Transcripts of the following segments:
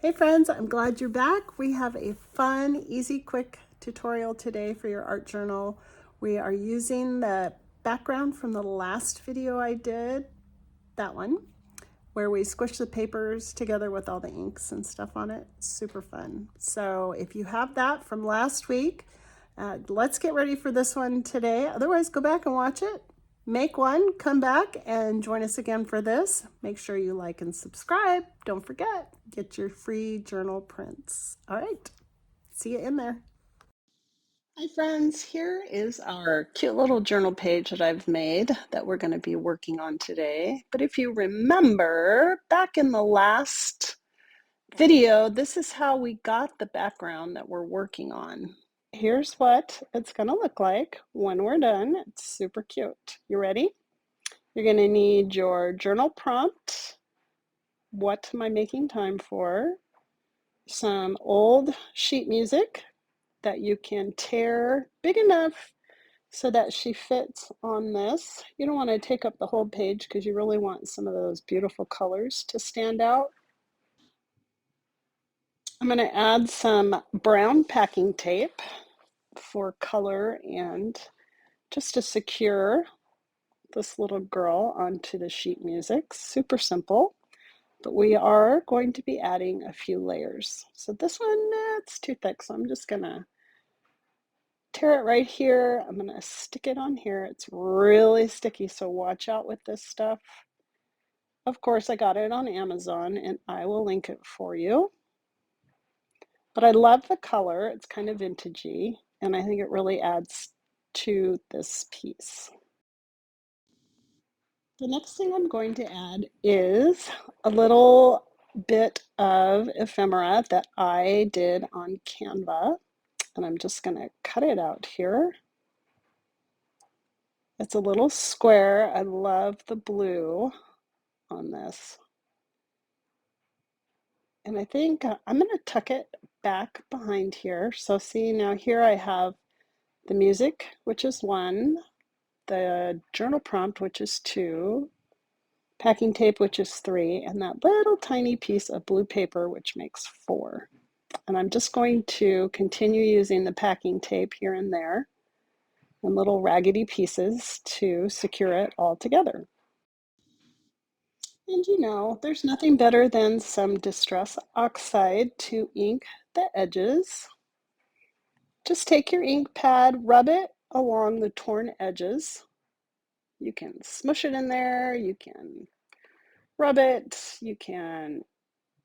Hey friends, I'm glad you're back. We have a fun, easy, quick tutorial today for your art journal. We are using the background from the last video I did, that one, where we squish the papers together with all the inks and stuff on it. Super fun. So if you have that from last week, let's get ready for this one today. Otherwise, go back and watch it. Make one, come back and join us again for this. Make sure you like and subscribe. Don't forget, get your free journal prints. All right, see you in there. Hi friends, here is our cute little journal page that I've made that we're going to be working on today. But if you remember, back in the last video, this is how we got the background that we're working on. Here's what it's going to look like when we're done. It's super cute. You ready? You're going to need your journal prompt. What am I making time for? Some old sheet music that you can tear big enough so that she fits on this. You don't want to take up the whole page because you really want some of those beautiful colors to stand out. I'm going to add some brown packing tape for color and just to secure this little girl onto the sheet music. Super simple, but we are going to be adding a few layers. So this one, it's too thick, so I'm just going to tear it right here. I'm going to stick it on here. It's really sticky, so watch out with this stuff. Of course, I got it on Amazon, and I will link it for you. But I love the color. It's kind of vintagey, and I think it really adds to this piece. The next thing I'm going to add is a little bit of ephemera that I did on Canva, and I'm just going to cut it out here. It's a little square. I love the blue on this. And I think I'm going to tuck it back behind here. So see, now here I have the music, which is 1, the journal prompt, which is 2, packing tape, which is 3, and that little tiny piece of blue paper, which makes 4. And I'm just going to continue using the packing tape here and there and little raggedy pieces to secure it all together. And you know, there's nothing better than some Distress Oxide to ink the edges. Just take your ink pad, rub it along the torn edges. You can smush it in there, you can rub it, you can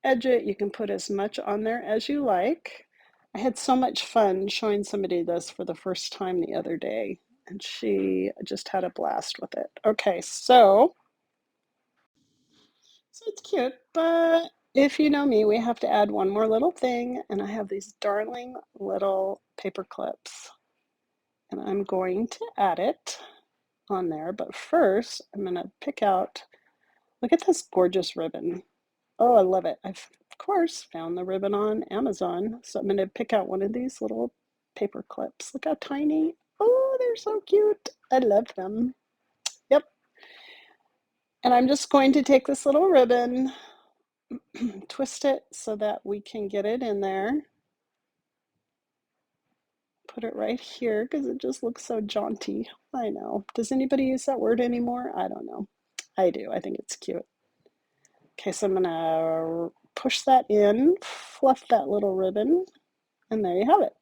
edge it, you can put as much on there as you like. I had so much fun showing somebody this for the first time the other day, and she just had a blast with it. Okay, so it's cute, but if you know me, we have to add one more little thing, and I have these darling little paper clips, and I'm going to add it on there, but first I'm going to pick out, look at this gorgeous ribbon. Oh, I love it. I've, of course, found the ribbon on Amazon, so I'm going to pick out one of these little paper clips. Look how tiny. Oh, they're so cute. I love them. Yep. And I'm just going to take this little ribbon, twist it so that we can get it in there. Put it right here because it just looks so jaunty. I know. Does anybody use that word anymore? I don't know. I do. I think it's cute. Okay, so I'm gonna push that in, fluff that little ribbon, and there you have it.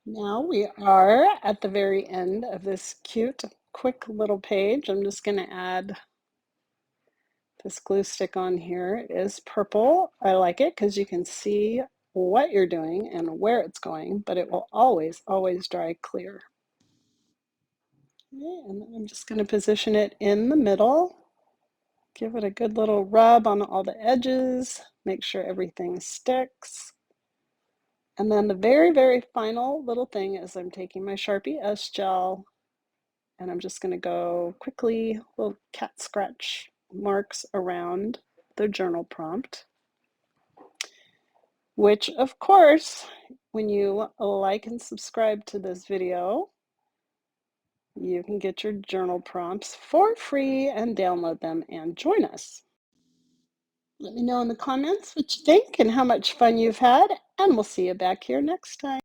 Now we are at the very end of this cute, quick little page. I'm just gonna add this glue stick on here. It is purple. I like it because you can see what you're doing and where it's going, but it will always, always dry clear. Okay, and I'm just going to position it in the middle. Give it a good little rub on all the edges. Make sure everything sticks. And then the very, very final little thing is I'm taking my Sharpie S gel and I'm just going to go quickly, little cat scratch marks around the journal prompt, which of course, when you like and subscribe to this video, you can get your journal prompts for free and download them and join us. Let me know in the comments what you think and how much fun you've had, and we'll see you back here next time.